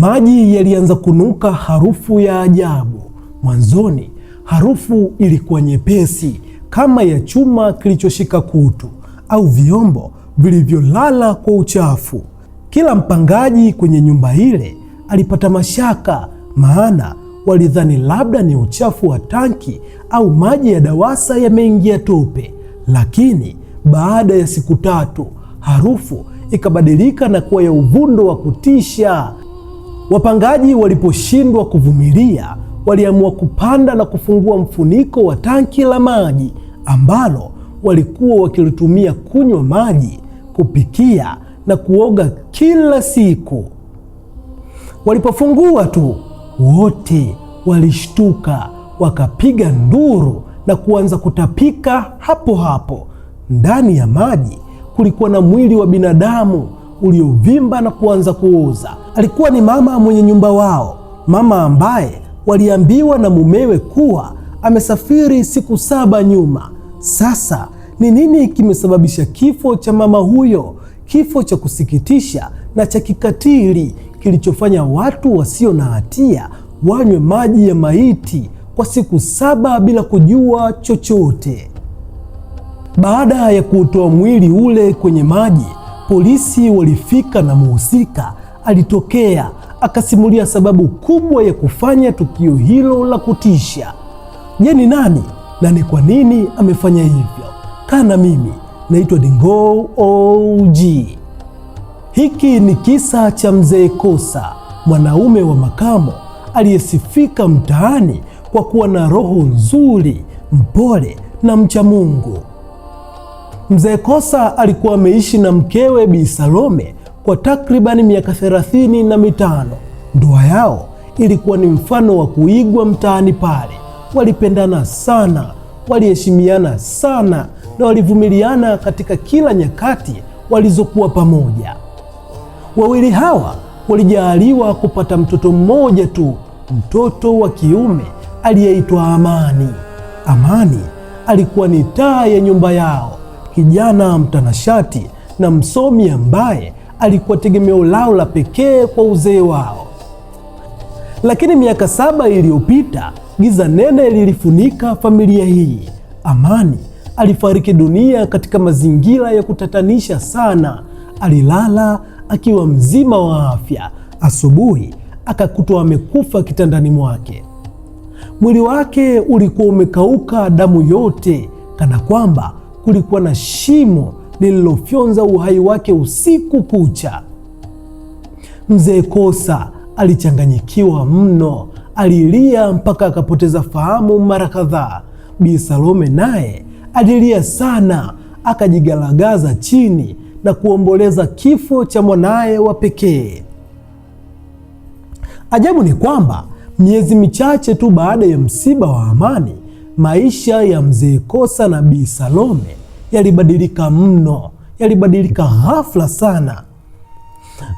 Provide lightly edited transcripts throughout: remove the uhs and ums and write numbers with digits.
Maji yalianza kunuka harufu ya ajabu. Mwanzoni harufu ilikuwa nyepesi kama ya chuma kilichoshika kutu au vyombo vilivyolala kwa uchafu. Kila mpangaji kwenye nyumba ile alipata mashaka, maana walidhani labda ni uchafu wa tanki au maji ya DAWASA yameingia tope. Lakini baada ya siku 3 harufu ikabadilika na kuwa ya uvundo wa kutisha. Wapangaji waliposhindwa kuvumilia, waliamua kupanda na kufungua mfuniko wa tanki la maji ambalo walikuwa wakilitumia kunywa maji, kupikia na kuoga kila siku. Walipofungua tu, wote walishtuka, wakapiga nduru na kuanza kutapika hapo hapo. Ndani ya maji kulikuwa na mwili wa binadamu uliovimba na kuanza kuoza. Alikuwa ni mama mwenye nyumba wao, mama ambaye waliambiwa na mumewe kuwa amesafiri siku 7 nyuma. Sasa ni nini kimesababisha kifo cha mama huyo? Kifo cha kusikitisha na cha kikatili kilichofanya watu wasio na hatia wanywe maji ya maiti kwa siku 7 bila kujua chochote. Baada ya kuutoa mwili ule kwenye maji, polisi walifika na mhusika alitokea akasimulia sababu kubwa ya kufanya tukio hilo la kutisha. Je, ni nani na ni kwa nini amefanya hivyo? Kaa na mimi, naitwa Dingo OG. Hiki ni kisa cha Mzee Kosa, mwanaume wa makamo aliyesifika mtaani kwa kuwa na roho nzuri, mpole na mcha Mungu. Mzee Kosa alikuwa ameishi na mkewe Bi Salome kwa takribani miaka 35. Ndoa yao ilikuwa ni mfano wa kuigwa mtaani pale. Walipendana sana, waliheshimiana sana na walivumiliana katika kila nyakati walizokuwa pamoja. Wawili hawa walijaaliwa kupata mtoto mmoja tu, mtoto wa kiume aliyeitwa Amani. Amani alikuwa ni taa ya nyumba yao, kijana mtanashati na msomi ambaye alikuwa tegemeo lao la pekee kwa uzee wao. Lakini miaka 7 iliyopita, giza nene lilifunika familia hii. Amani alifariki dunia katika mazingira ya kutatanisha sana. Alilala akiwa mzima wa afya. Asubuhi akakutwa amekufa kitandani mwake. Mwili wake ulikuwa umekauka damu yote, kana kwamba kulikuwa na shimo lililofyonza uhai wake usiku kucha. Mzee Kosa alichanganyikiwa mno, alilia mpaka akapoteza fahamu mara kadhaa. Bi Salome naye alilia sana, akajigalagaza chini na kuomboleza kifo cha mwanaye wa pekee. Ajabu ni kwamba miezi michache tu baada ya msiba wa Amani, maisha ya Mzee Kosa na Bi Salome yalibadilika mno, yalibadilika ghafla sana.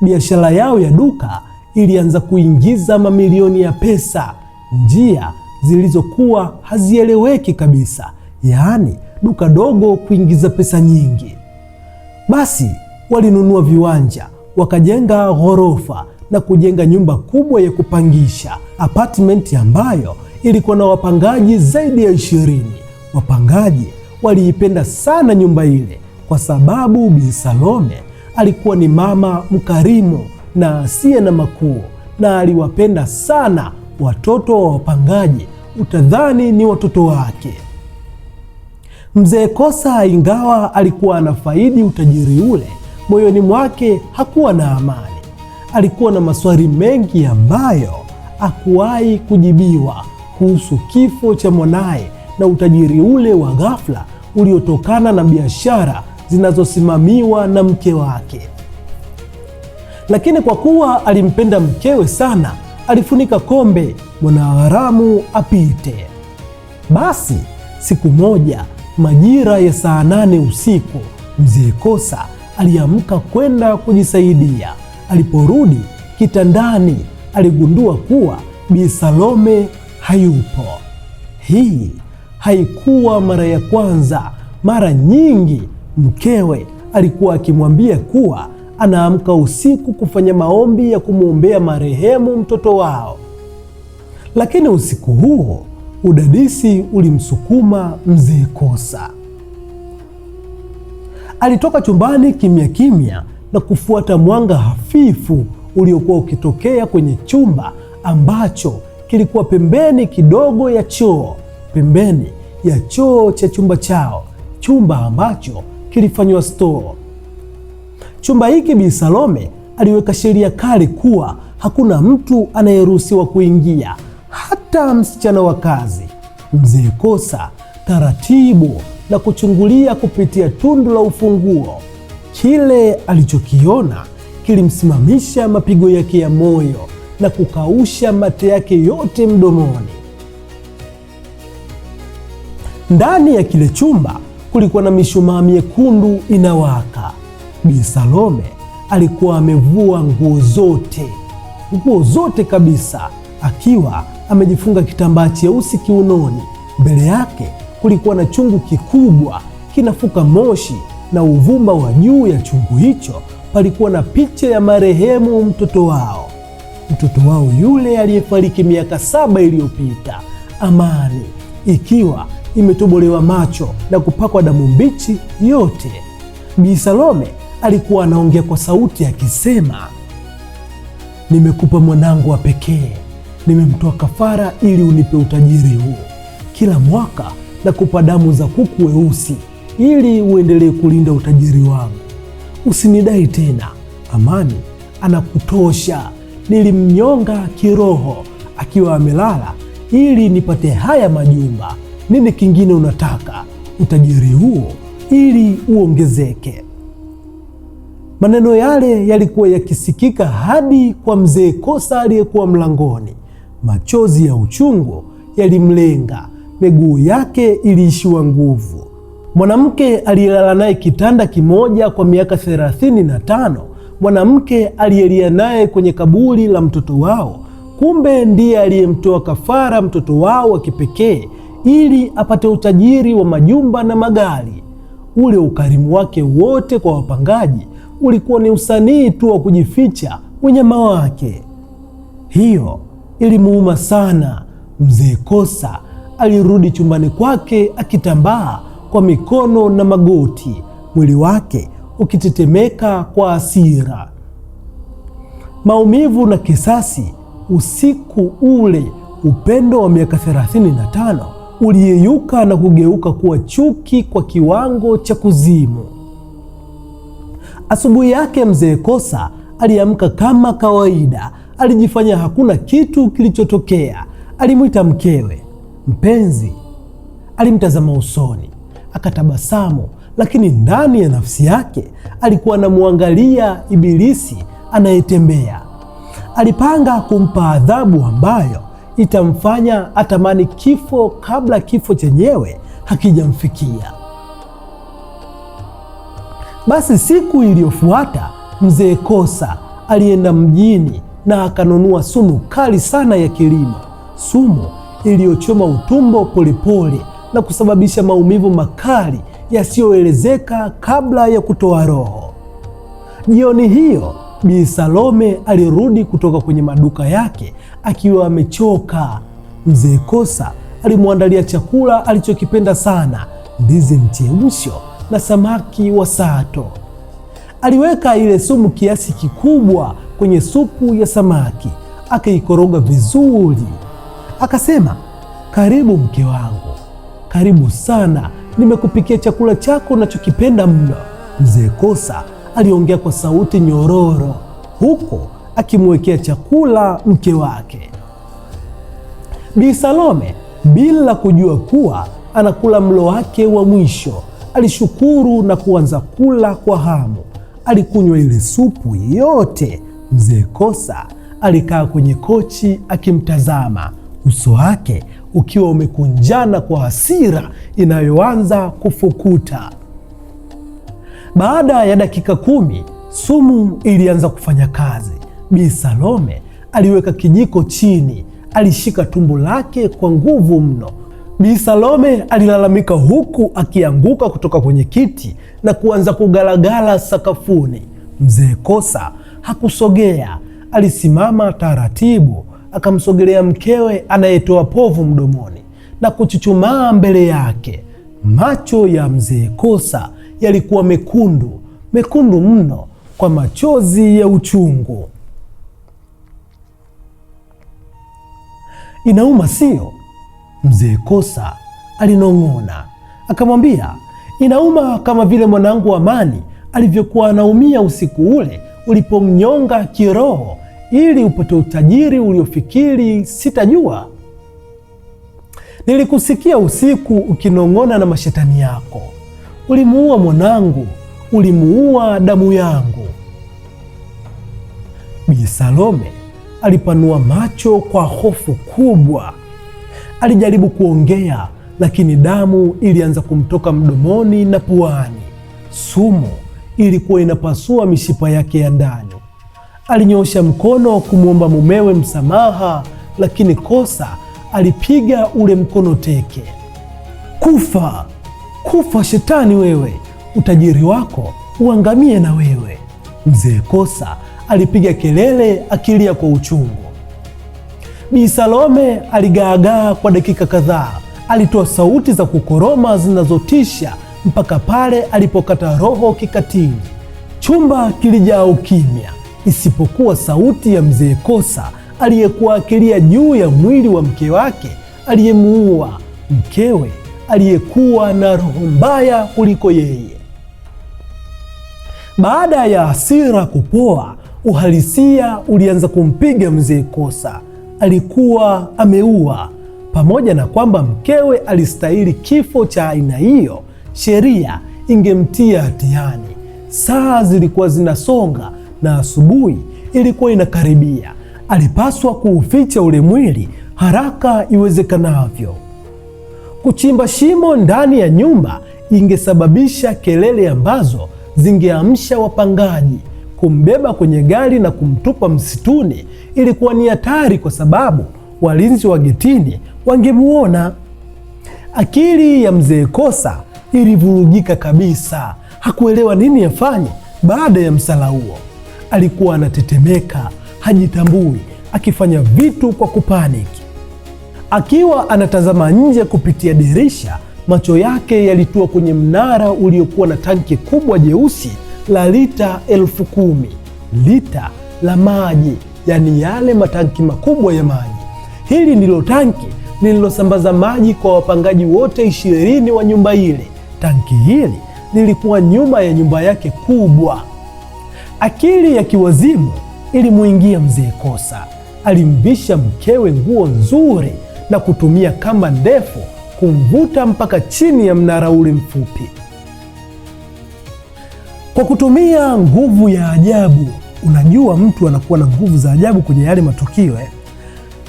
Biashara yao ya duka ilianza kuingiza mamilioni ya pesa, njia zilizokuwa hazieleweki kabisa, yaani duka dogo kuingiza pesa nyingi. Basi walinunua viwanja, wakajenga ghorofa na kujenga nyumba kubwa ya kupangisha, apartment ambayo ilikuwa na wapangaji zaidi ya 20. Wapangaji waliipenda sana nyumba ile kwa sababu Bi Salome alikuwa ni mama mkarimu na asiye na makuu, na aliwapenda sana watoto wa wapangaji, utadhani ni watoto wake. Mzee Kosa ingawa alikuwa anafaidi utajiri ule, moyoni mwake hakuwa na amani. Alikuwa na maswali mengi ambayo hakuwahi kujibiwa kuhusu kifo cha mwanaye na utajiri ule wa ghafla uliotokana na biashara zinazosimamiwa na mke wake. Lakini kwa kuwa alimpenda mkewe sana, alifunika kombe mwanaharamu apite. Basi siku moja majira ya saa 8 usiku, Mzee Kosa aliamka kwenda kujisaidia. Aliporudi kitandani, aligundua kuwa Bi Salome hayupo. Hii haikuwa mara ya kwanza. Mara nyingi mkewe alikuwa akimwambia kuwa anaamka usiku kufanya maombi ya kumwombea marehemu mtoto wao. Lakini usiku huo udadisi ulimsukuma mzee Kosa. Alitoka chumbani kimya kimya na kufuata mwanga hafifu uliokuwa ukitokea kwenye chumba ambacho kilikuwa pembeni kidogo ya choo, pembeni ya choo cha chumba chao, chumba ambacho kilifanywa store. Chumba hiki Bi Salome aliweka sheria kali kuwa hakuna mtu anayeruhusiwa kuingia, hata msichana wa kazi. Mzee Kosa taratibu na kuchungulia kupitia tundu la ufunguo. Kile alichokiona kilimsimamisha mapigo yake ya moyo na kukausha mate yake yote mdomoni. Ndani ya kile chumba kulikuwa na mishumaa miekundu inawaka. Bi Salome alikuwa amevua nguo zote kabisa, akiwa amejifunga kitambaa cheusi kiunoni. Mbele yake kulikuwa na chungu kikubwa kinafuka moshi, na uvumba wa juu ya chungu hicho palikuwa na picha ya marehemu mtoto wao yule aliyefariki miaka 7 iliyopita, Amani, ikiwa imetobolewa macho na kupakwa damu mbichi yote. Bi Salome alikuwa anaongea kwa sauti akisema, nimekupa mwanangu wa pekee, nimemtoa kafara ili unipe utajiri huu. Kila mwaka nakupa damu za kuku weusi ili uendelee kulinda utajiri wangu. Usinidai tena, Amani anakutosha. Nilimnyonga kiroho akiwa amelala ili nipate haya majumba. Nini kingine unataka? Utajiri huo ili uongezeke. Maneno yale yalikuwa yakisikika hadi kwa mzee Kosa aliyekuwa mlangoni. Machozi ya uchungu yalimlenga, miguu yake iliishiwa nguvu. Mwanamke aliyelala naye kitanda kimoja kwa miaka 35, mwanamke aliyelia naye kwenye kaburi la mtoto wao, kumbe ndiye aliyemtoa kafara mtoto wao wa kipekee ili apate utajiri wa majumba na magari. Ule ukarimu wake wote kwa wapangaji ulikuwa ni usanii tu wa kujificha unyama wake. Hiyo ilimuuma sana. Mzee Kosa alirudi chumbani kwake akitambaa kwa mikono na magoti, mwili wake ukitetemeka kwa hasira, maumivu na kisasi. Usiku ule upendo wa miaka 35 uliyeyuka na kugeuka kuwa chuki kwa kiwango cha kuzimu. Asubuhi yake mzee Kosa aliamka kama kawaida. Alijifanya hakuna kitu kilichotokea. Alimwita mkewe, mpenzi. Alimtazama usoni, akatabasamu, lakini ndani ya nafsi yake alikuwa anamwangalia ibilisi anayetembea. Alipanga kumpa adhabu ambayo itamfanya atamani kifo kabla kifo chenyewe hakijamfikia. Basi siku iliyofuata mzee Kosa alienda mjini na akanunua sumu kali sana ya kilimo, sumu iliyochoma utumbo polepole na kusababisha maumivu makali yasiyoelezeka kabla ya kutoa roho. Jioni hiyo Bi Salome alirudi kutoka kwenye maduka yake akiwa amechoka. Mzee Kosa alimwandalia chakula alichokipenda sana, ndizi mchemsho na samaki wa sato. Aliweka ile sumu kiasi kikubwa kwenye supu ya samaki, akaikoroga vizuri. Akasema, karibu mke wangu, karibu sana, nimekupikia chakula chako unachokipenda mno. Mzee Kosa aliongea kwa sauti nyororo huko akimwekea chakula mke wake. Bi Salome, bila kujua kuwa anakula mlo wake wa mwisho, alishukuru na kuanza kula kwa hamu. Alikunywa ile supu yote. Mzee Kosa alikaa kwenye kochi akimtazama, uso wake ukiwa umekunjana kwa hasira inayoanza kufukuta. Baada ya dakika 10 sumu ilianza kufanya kazi. Bi Salome aliweka kijiko chini, alishika tumbo lake kwa nguvu mno. Bi Salome alilalamika huku akianguka kutoka kwenye kiti na kuanza kugalagala sakafuni. Mzee Kosa hakusogea, alisimama taratibu, akamsogelea mkewe anayetoa povu mdomoni na kuchuchumaa mbele yake. Macho ya Mzee Kosa yalikuwa mekundu, mekundu mno kwa machozi ya uchungu. Inauma sio? Mzee Kosa alinong'ona, akamwambia, inauma kama vile mwanangu Amani alivyokuwa anaumia usiku ule ulipomnyonga kiroho ili upate utajiri uliofikiri sitajua. Nilikusikia usiku ukinong'ona na mashetani yako. Ulimuua mwanangu, ulimuua damu yangu. Bi Salome alipanua macho kwa hofu kubwa. Alijaribu kuongea, lakini damu ilianza kumtoka mdomoni na puani. Sumu ilikuwa inapasua mishipa yake ya ndani. Alinyoosha mkono kumwomba mumewe msamaha, lakini Kosa alipiga ule mkono teke. Kufa, kufa shetani wewe, utajiri wako uangamie na wewe. Mzee Kosa alipiga kelele akilia kwa uchungu. Bi Salome aligaagaa kwa dakika kadhaa. Alitoa sauti za kukoroma zinazotisha mpaka pale alipokata roho kikatili. Chumba kilijaa ukimya, isipokuwa sauti ya Mzee Kosa aliyekuwa akilia juu ya mwili wa mke wake aliyemuua, mkewe aliyekuwa na roho mbaya kuliko yeye. Baada ya hasira kupoa, uhalisia ulianza kumpiga Mzee Kosa. Alikuwa ameua. Pamoja na kwamba mkewe alistahili kifo cha aina hiyo, sheria ingemtia hatiani. Saa zilikuwa zinasonga na asubuhi ilikuwa inakaribia. Alipaswa kuuficha ule mwili haraka iwezekanavyo. Kuchimba shimo ndani ya nyumba ingesababisha kelele ambazo zingeamsha wapangaji. Kumbeba kwenye gari na kumtupa msituni ilikuwa ni hatari, kwa sababu walinzi wa getini wangemuona. Akili ya Mzee Kosa ilivurugika kabisa. Hakuelewa nini afanye baada ya msala huo. Alikuwa anatetemeka, hajitambui, akifanya vitu kwa kupaniki. Akiwa anatazama nje kupitia dirisha, macho yake yalitua kwenye mnara uliokuwa na tanki kubwa jeusi la lita 10,000, lita la maji, yani yale matanki makubwa ya maji. Hili ndilo tanki lililosambaza maji kwa wapangaji wote 20 wa nyumba ile. Tanki hili lilikuwa nyuma ya nyumba yake kubwa. Akili ya kiwazimu ilimuingia Mzee Kosa. Alimvisha mkewe nguo nzuri na kutumia kamba ndefu kumvuta mpaka chini ya mnara ule mfupi. Kwa kutumia nguvu ya ajabu. Unajua mtu anakuwa na nguvu za ajabu kwenye yale matukio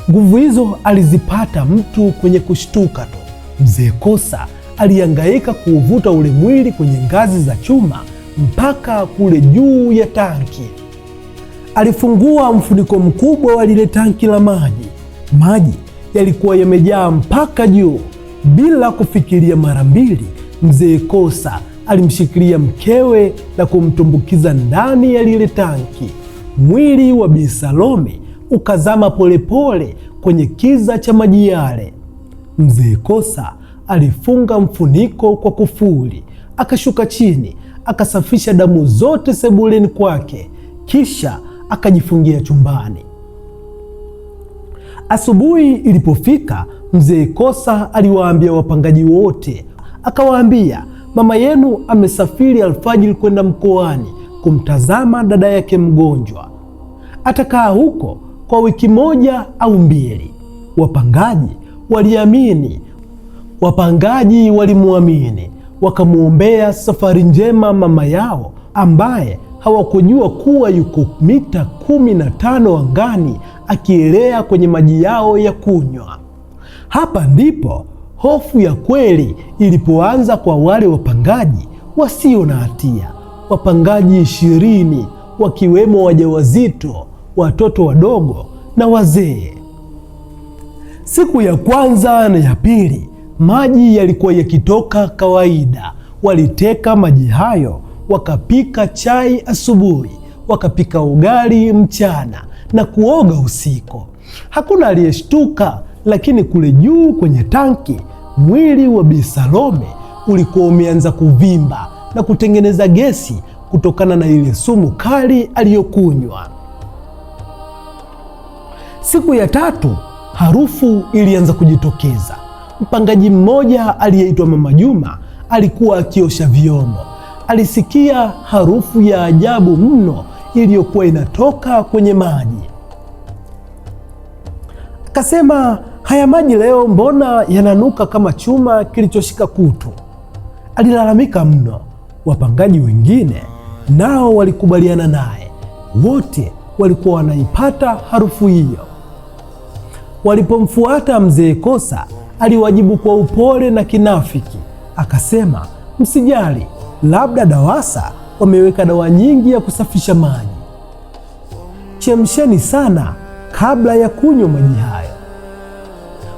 Nguvu hizo alizipata mtu kwenye kushtuka tu. Mzee Kosa alihangaika kuuvuta ule mwili kwenye ngazi za chuma mpaka kule juu ya tanki. Alifungua mfuniko mkubwa wa lile tanki la maji. Maji yalikuwa yamejaa mpaka juu. Bila kufikiria mara mbili, Mzee Kosa alimshikilia mkewe na kumtumbukiza ndani ya lile tanki. Mwili wa Bi Salome ukazama polepole kwenye kiza cha maji yale. Mzee Kosa alifunga mfuniko kwa kufuli, akashuka chini, akasafisha damu zote sebuleni kwake, kisha akajifungia chumbani. Asubuhi ilipofika, Mzee Kosa aliwaambia wapangaji wote, akawaambia, mama yenu amesafiri alfajiri kwenda mkoani kumtazama dada yake mgonjwa. Atakaa huko kwa wiki 1 au 2. Wapangaji waliamini. Wapangaji walimuamini, wakamwombea safari njema mama yao, ambaye hawakujua kuwa yuko mita 15 angani akielea kwenye maji yao ya kunywa. Hapa ndipo hofu ya kweli ilipoanza kwa wale wapangaji wasio na hatia. Wapangaji 20 wakiwemo wajawazito, watoto wadogo na wazee. Siku ya kwanza na ya pili maji yalikuwa yakitoka kawaida. Waliteka maji hayo wakapika chai asubuhi, wakapika ugali mchana na kuoga usiku. Hakuna aliyeshtuka, lakini kule juu kwenye tanki mwili wa Bi Salome ulikuwa umeanza kuvimba na kutengeneza gesi kutokana na ile sumu kali aliyokunywa. Siku ya 3 harufu ilianza kujitokeza. Mpangaji mmoja aliyeitwa Mama Juma alikuwa akiosha vyombo. Alisikia harufu ya ajabu mno iliyokuwa inatoka kwenye maji. Akasema, haya maji leo mbona yananuka kama chuma kilichoshika kutu? Alilalamika mno. Wapangaji wengine nao walikubaliana naye. Wote walikuwa wanaipata harufu hiyo. Walipomfuata Mzee Kosa, aliwajibu kwa upole na kinafiki. Akasema, msijali, labda DAWASA wameweka dawa nyingi ya kusafisha maji. Chemsheni sana kabla ya kunywa maji hayo.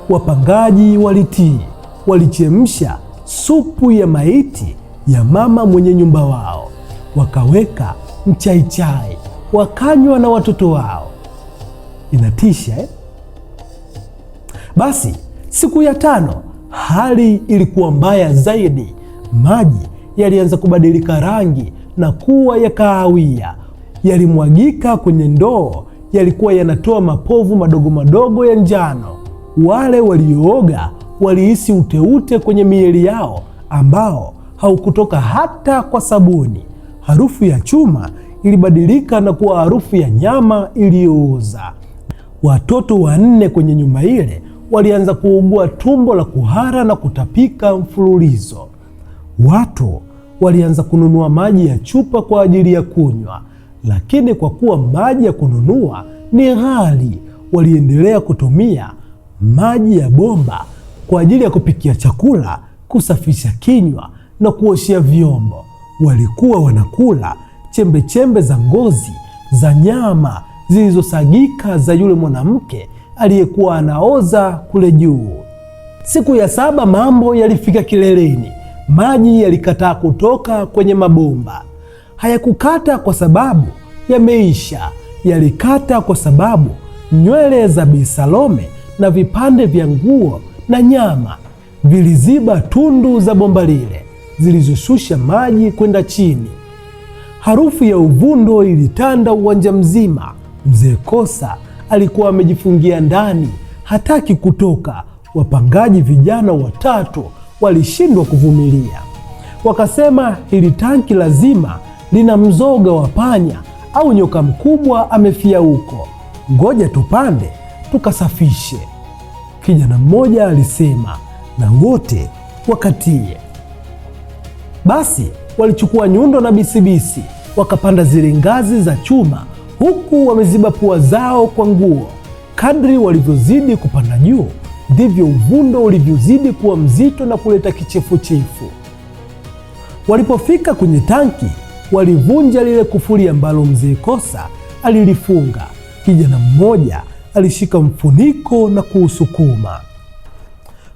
Wapangaji walitii. Walichemsha supu ya maiti ya mama mwenye nyumba wao, wakaweka mchaichai, wakanywa na watoto wao. Inatisha eh? Basi siku ya 5 hali ilikuwa mbaya zaidi. Maji yalianza kubadilika rangi na kuwa ya kahawia. Yalimwagika kwenye ndoo, yalikuwa yanatoa mapovu madogo madogo ya njano. Wale waliooga walihisi uteute kwenye miili yao ambao haukutoka hata kwa sabuni. Harufu ya chuma ilibadilika na kuwa harufu ya nyama iliyooza. Watoto 4 kwenye nyumba ile walianza kuugua tumbo la kuhara na kutapika mfululizo. Watu walianza kununua maji ya chupa kwa ajili ya kunywa, lakini kwa kuwa maji ya kununua ni ghali, waliendelea kutumia maji ya bomba kwa ajili ya kupikia chakula, kusafisha kinywa na kuoshea vyombo. Walikuwa wanakula chembe chembe za ngozi za nyama zilizosagika za yule mwanamke aliyekuwa anaoza kule juu. Siku ya 7 mambo yalifika kileleni. Maji yalikataa kutoka kwenye mabomba. Hayakukata kwa sababu yameisha, yalikata kwa sababu nywele za Bi Salome na vipande vya nguo na nyama viliziba tundu za bomba lile zilizoshusha maji kwenda chini. Harufu ya uvundo ilitanda uwanja mzima. Mzee Kosa alikuwa amejifungia ndani, hataki kutoka. Wapangaji vijana 3 walishindwa kuvumilia. Wakasema, hili tanki lazima lina mzoga wa panya au nyoka mkubwa amefia huko, ngoja tupande tukasafishe. Kijana mmoja alisema, na wote wakatie. Basi walichukua nyundo na bisibisi, wakapanda zile ngazi za chuma huku wameziba pua zao kwa nguo. Kadri walivyozidi kupanda juu, ndivyo uvundo ulivyozidi kuwa mzito na kuleta kichefuchefu. Walipofika kwenye tanki, walivunja lile kufuli ambalo Mzee Kosa alilifunga. Kijana mmoja alishika mfuniko na kuusukuma.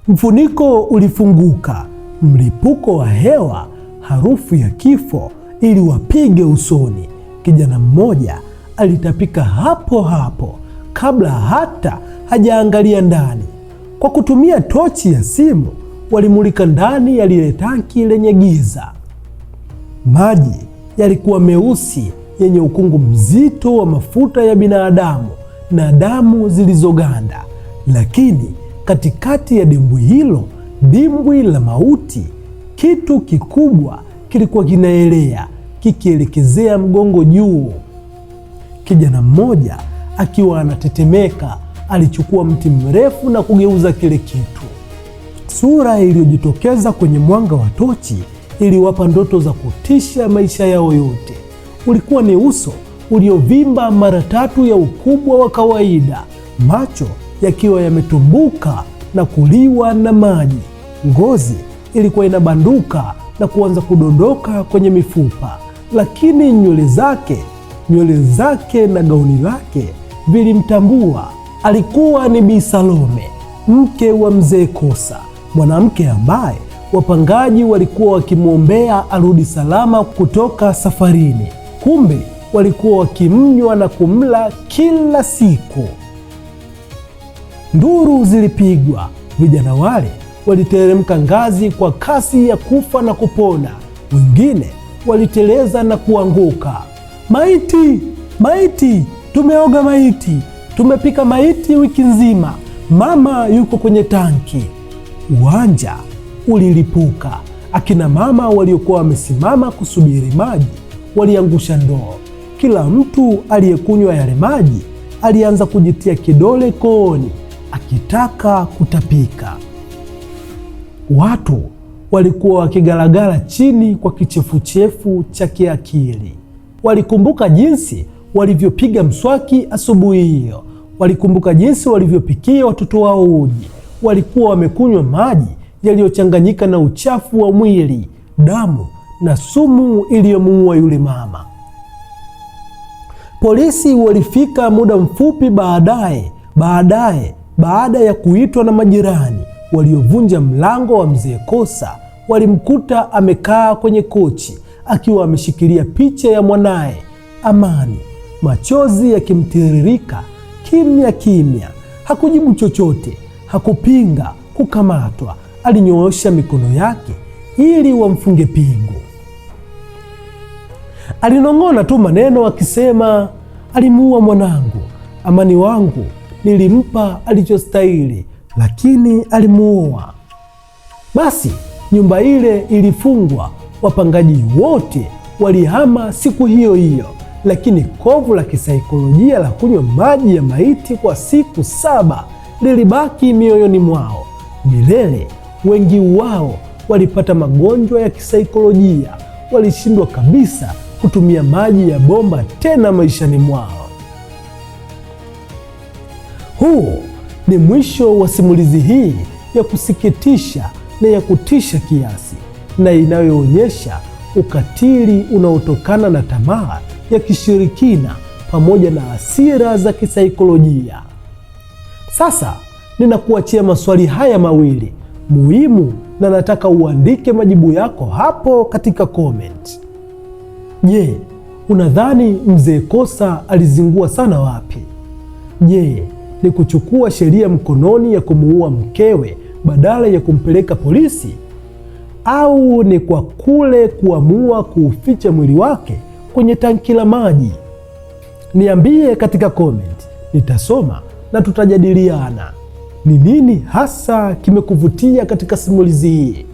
Mfuniko ulifunguka. Mlipuko wa hewa, harufu ya kifo iliwapige usoni. Kijana mmoja alitapika hapo hapo kabla hata hajaangalia ndani. Kwa kutumia tochi ya simu, walimulika ndani ya lile tanki lenye giza. Maji yalikuwa meusi, yenye ukungu mzito wa mafuta ya binadamu na damu zilizoganda. Lakini katikati ya dimbwi hilo, dimbwi la mauti, kitu kikubwa kilikuwa kinaelea kikielekezea mgongo juu. Kijana mmoja akiwa anatetemeka alichukua mti mrefu na kugeuza kile kitu. Sura iliyojitokeza kwenye mwanga wa tochi iliwapa ndoto za kutisha maisha yao yote. Ulikuwa ni uso uliovimba mara 3 ya ukubwa wa kawaida, macho yakiwa yametumbuka na kuliwa na maji. Ngozi ilikuwa inabanduka na kuanza kudondoka kwenye mifupa, lakini nywele zake na gauni lake vilimtambua. Alikuwa ni Bi Salome, mke wa Mzee Kosa, mwanamke ambaye wapangaji walikuwa wakimwombea arudi salama kutoka safarini. Kumbe walikuwa wakimnywa na kumla kila siku. Nduru zilipigwa. Vijana wale waliteremka ngazi kwa kasi ya kufa na kupona. Wengine waliteleza na kuanguka. Maiti! Maiti! Tumeoga maiti! Tumepika maiti wiki nzima! Mama yuko kwenye tanki! Uwanja ulilipuka. Akina mama waliokuwa wamesimama kusubiri maji waliangusha ndoo. Kila mtu aliyekunywa yale maji alianza kujitia kidole kooni akitaka kutapika. Watu walikuwa wakigalagala chini kwa kichefuchefu cha kiakili. Walikumbuka jinsi walivyopiga mswaki asubuhi hiyo. Walikumbuka jinsi walivyopikia watoto wao uji. Walikuwa wamekunywa maji yaliyochanganyika na uchafu wa mwili, damu na sumu iliyomuua yule mama. Polisi walifika muda mfupi baada ya kuitwa na majirani waliovunja mlango wa mzee Kosa. Walimkuta amekaa kwenye kochi akiwa ameshikilia picha ya mwanaye Amani, machozi yakimtiririka kimya kimya. Hakujibu chochote, hakupinga kukamatwa. Alinyoosha mikono yake ili wamfunge pingu. Alinong'ona tu maneno akisema, alimuua mwanangu, Amani wangu, nilimpa alichostahili, lakini alimuua. Basi nyumba ile ilifungwa. Wapangaji wote walihama siku hiyo hiyo, lakini kovu la kisaikolojia la kunywa maji ya maiti kwa siku 7 lilibaki mioyoni mwao milele. Wengi wao walipata magonjwa ya kisaikolojia, walishindwa kabisa kutumia maji ya bomba tena maishani mwao. Huu ni mwisho wa simulizi hii ya kusikitisha na ya kutisha kiasi, na inayoonyesha ukatili unaotokana na tamaa ya kishirikina pamoja na hasira za kisaikolojia. Sasa ninakuachia maswali haya mawili muhimu na nataka uandike majibu yako hapo katika comment. Je, unadhani mzee Kosa alizingua sana wapi? Je, ni kuchukua sheria mkononi ya kumuua mkewe badala ya kumpeleka polisi? Au ni kwa kule kuamua kuuficha mwili wake kwenye tanki la maji? Niambie katika comment, nitasoma na tutajadiliana. Ni nini hasa kimekuvutia katika simulizi hii?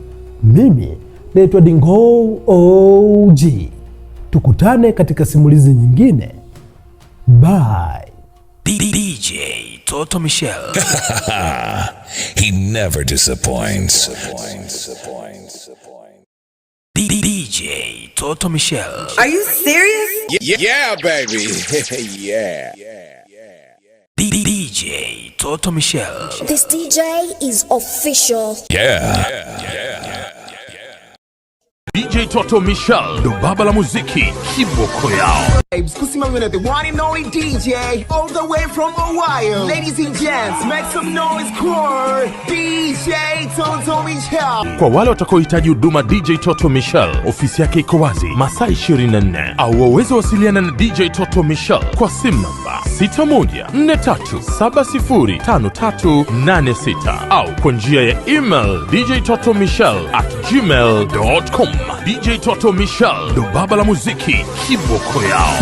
Mimi naitwa Dingo OG. Tukutane katika simulizi nyingine. Bye. DJ Toto Michelle. He never disappoints. DJ Toto Michelle. Are you serious? Yeah, baby. Yeah. DJ Toto Michelle. This DJ is official. Yeah. DJ Toto Michelle, ndo baba la muziki, kiboko yao. Kusimamia the one and only DJ, all the way from Ohio. Ladies and gents, make some noise for DJ Toto Michelle. Kwa wale watakaohitaji huduma DJ Toto Michelle, ofisi yake iko wazi masaa 24, au waweze wasiliana na DJ Toto Michelle kwa simu namba 6143705386 au kwa njia ya email djtotomichelle@gmail.com. DJ Toto Michelle, ndo baba la muziki, kiboko yao.